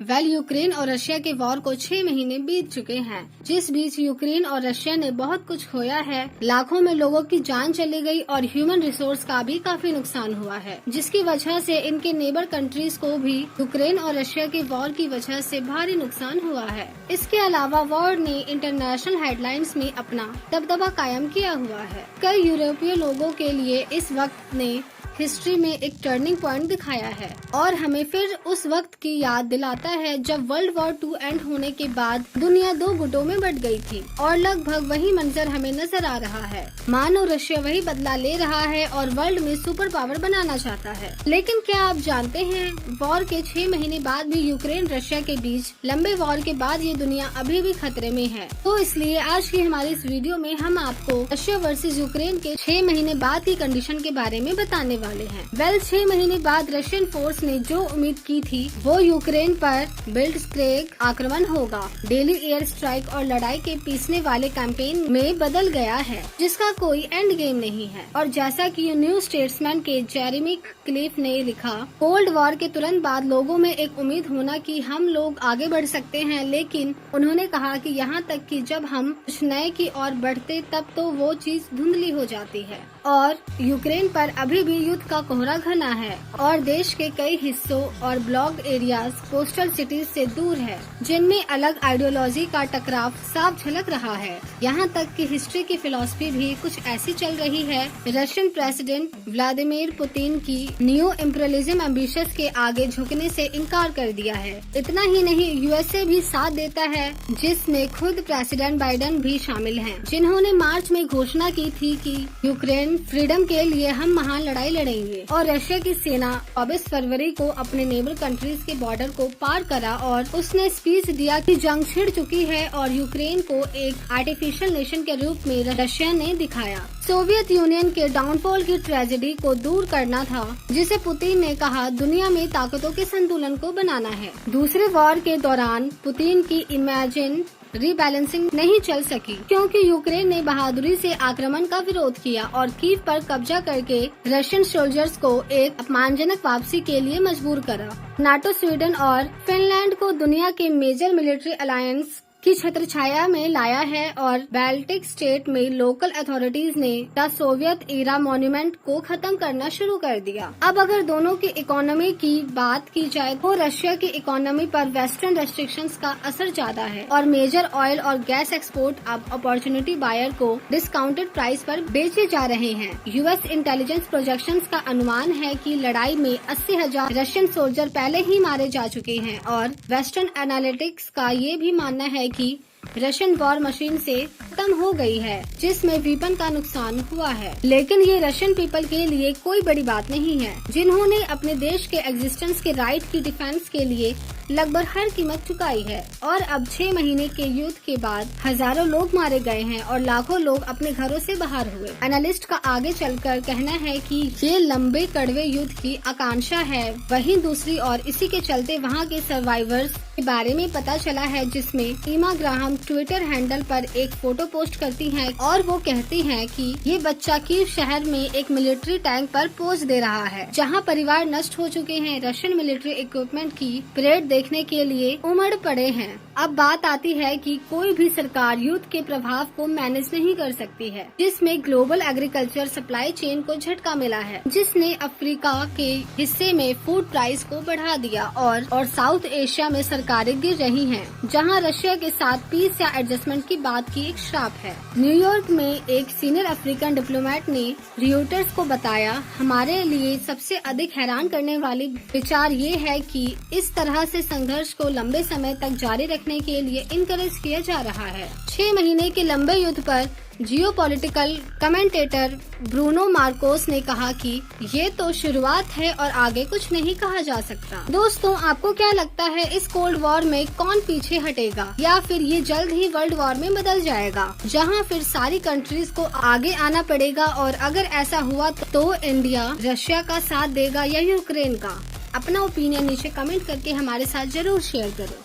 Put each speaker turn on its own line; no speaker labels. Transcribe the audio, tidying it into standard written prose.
Well, Ukraine और Russia के war को 6 महीने बीत चुके हैं, जिस बीच यूक्रेन और रशिया ने बहुत कुछ खोया है। लाखों में लोगों की जान चली गई और ह्यूमन रिसोर्स का भी काफी नुकसान हुआ है, जिसकी वजह से इनके नेबर कंट्रीज को भी यूक्रेन और रशिया के वॉर की वजह से भारी नुकसान हुआ है। इसके अलावा वॉर ने इंटरनेशनल हेडलाइंस में अपना दबदबा कायम किया हुआ है। कई यूरोपीय लोगों के लिए इस वक्त ने हिस्ट्री में एक टर्निंग पॉइंट दिखाया है और हमें फिर उस वक्त की याद दिलाता है जब वर्ल्ड वॉर 2 एंड होने के बाद दुनिया 2 गुटों में बट गई थी और लगभग वही मंजर हमें नजर आ रहा है। मानो रशिया वही बदला ले रहा है और वर्ल्ड में सुपर पावर बनाना चाहता है। लेकिन क्या आप जानते हैं, वॉर के 6 महीने बाद भी यूक्रेन रशिया के बीच लंबे वॉर के बाद ये दुनिया अभी भी खतरे में है। तो इसलिए आज की हमारी इस वीडियो में हम आपको रशिया वर्सेस यूक्रेन के 6 महीने बाद की कंडीशन के बारे में बताने वाले हैं। वेल, 6 महीने बाद रशियन फोर्स ने जो उम्मीद की थी वो यूक्रेन पर ब्लिट्जक्रिग आक्रमण होगा, डेली एयर स्ट्राइक और लड़ाई के पीसने वाले कैंपेन में बदल गया है, जिसका कोई एंड गेम नहीं है। और जैसा कि न्यू स्टेट्समैन के जेरेमी क्लिफ ने लिखा, कोल्ड वॉर के तुरंत बाद लोगों में एक उम्मीद होना कि हम लोग आगे बढ़ सकते हैं, लेकिन उन्होंने कहा कि यहाँ तक कि जब हम कुछ नए की ओर बढ़ते तब तो वो चीज धुंधली हो जाती है और यूक्रेन पर अभी भी युद्ध का कोहरा घना है और देश के कई हिस्सों और ब्लॉक एरियाज कोस्टल सिटीज से दूर है, जिनमें अलग आइडियोलॉजी का टकराव साफ झलक रहा है। यहाँ तक कि हिस्ट्री की फिलॉसफी भी कुछ ऐसी चल रही है। रशियन प्रेसिडेंट व्लादिमीर पुतिन की न्यू इम्पीरियलिज्म एम्बिशंस के आगे झुकने से इनकार कर दिया है। इतना ही नहीं, यूएसए भी साथ देता है, जिसमें खुद प्रेसिडेंट बाइडेन भी शामिल हैं, जिन्होंने मार्च में घोषणा की थी कि यूक्रेन फ्रीडम के लिए हम महान लड़ाई लड़ेंगे। और रशिया की सेना 24 फरवरी को अपने नेबर कंट्रीज के बॉर्डर को पार करा और उसने स्पीच दिया कि जंग छिड़ चुकी है और यूक्रेन को एक आर्टिफिशियल नेशन के रूप में रशिया ने दिखाया। सोवियत यूनियन के डाउनफॉल की ट्रेजेडी को दूर करना था, जिसे पुतिन ने कहा दुनिया में ताकतों के संतुलन को बनाना है। दूसरे वॉर के दौरान पुतिन की इमेजिन रीबैलेंसिंग नहीं चल सकी क्योंकि यूक्रेन ने बहादुरी से आक्रमण का विरोध किया और कीव पर कब्जा करके रशियन सोल्जर्स को एक अपमानजनक वापसी के लिए मजबूर करा। नाटो स्वीडन और फिनलैंड को दुनिया के मेजर मिलिट्री अलायंस की छत्रछाया में लाया है और बाल्टिक स्टेट में लोकल अथॉरिटीज ने द सोवियत एरा मॉन्यूमेंट को खत्म करना शुरू कर दिया। अब अगर दोनों की इकोनॉमी की बात की जाए तो रशिया की इकोनॉमी पर वेस्टर्न रेस्ट्रिक्शंस का असर ज्यादा है और मेजर ऑयल और गैस एक्सपोर्ट अब अपॉर्चुनिटी बायर को डिस्काउंटेड प्राइस पर बेचे जा रहे हैं। यूएस इंटेलिजेंस प्रोजेक्शंस का अनुमान है कि लड़ाई में 80,000 रशियन सोल्जर पहले ही मारे जा चुके हैं और वेस्टर्न एनालिटिक्स का ये भी मानना है कि रशियन वॉर मशीन से खत्म हो गई है, जिसमें वीपन का नुकसान हुआ है। लेकिन ये रशियन पीपल के लिए कोई बड़ी बात नहीं है, जिन्होंने अपने देश के एग्जिस्टेंस के राइट की डिफेंस के लिए लगभग हर कीमत चुकाई है। और अब 6 महीने के युद्ध के बाद हजारों लोग मारे गए हैं और लाखों लोग अपने घरों से बाहर हुए। एनालिस्ट का आगे चलकर कहना है कि ये लंबे कड़वे युद्ध की आकांक्षा है। वहीं दूसरी ओर इसी के चलते वहाँ के सर्वाइवर्स के बारे में पता चला है, जिसमें ईमा ग्राहम ट्विटर हैंडल पर एक फोटो पोस्ट करती हैं और वो कहती हैं कि ये बच्चा कीव शहर में एक मिलिट्री टैंक पर पोज दे रहा है, जहाँ परिवार नष्ट हो चुके हैं। रशियन मिलिट्री इक्विपमेंट की परेड देखने के लिए उमड़ पड़े हैं। अब बात आती है कि कोई भी सरकार युद्ध के प्रभाव को मैनेज नहीं कर सकती है, जिसमें ग्लोबल एग्रीकल्चर सप्लाई चेन को झटका मिला है, जिसने अफ्रीका के हिस्से में फूड प्राइस को बढ़ा दिया और साउथ एशिया में सरकारें गिर रही हैं, जहां रशिया के साथ पीस या एडजस्टमेंट की बात की एक श्राप है। न्यूयॉर्क में एक सीनियर अफ्रीकन डिप्लोमेट ने रियूटर्स को बताया, हमारे लिए सबसे अधिक हैरान करने वाली विचार ये है कि इस तरह से संघर्ष को लंबे समय तक जारी रखने के लिए इनकरेज किया जा रहा है। 6 महीने के लंबे युद्ध पर जियोपॉलिटिकल कमेंटेटर ब्रूनो मार्कोस ने कहा कि ये तो शुरुआत है और आगे कुछ नहीं कहा जा सकता। दोस्तों, आपको क्या लगता है, इस कोल्ड वॉर में कौन पीछे हटेगा या फिर ये जल्द ही वर्ल्ड वॉर में बदल जाएगा, जहां फिर सारी कंट्रीज को आगे आना पड़ेगा? और अगर ऐसा हुआ तो इंडिया रशिया का साथ देगा या यूक्रेन का? अपना ओपिनियन नीचे कमेंट करके हमारे साथ जरूर शेयर करो।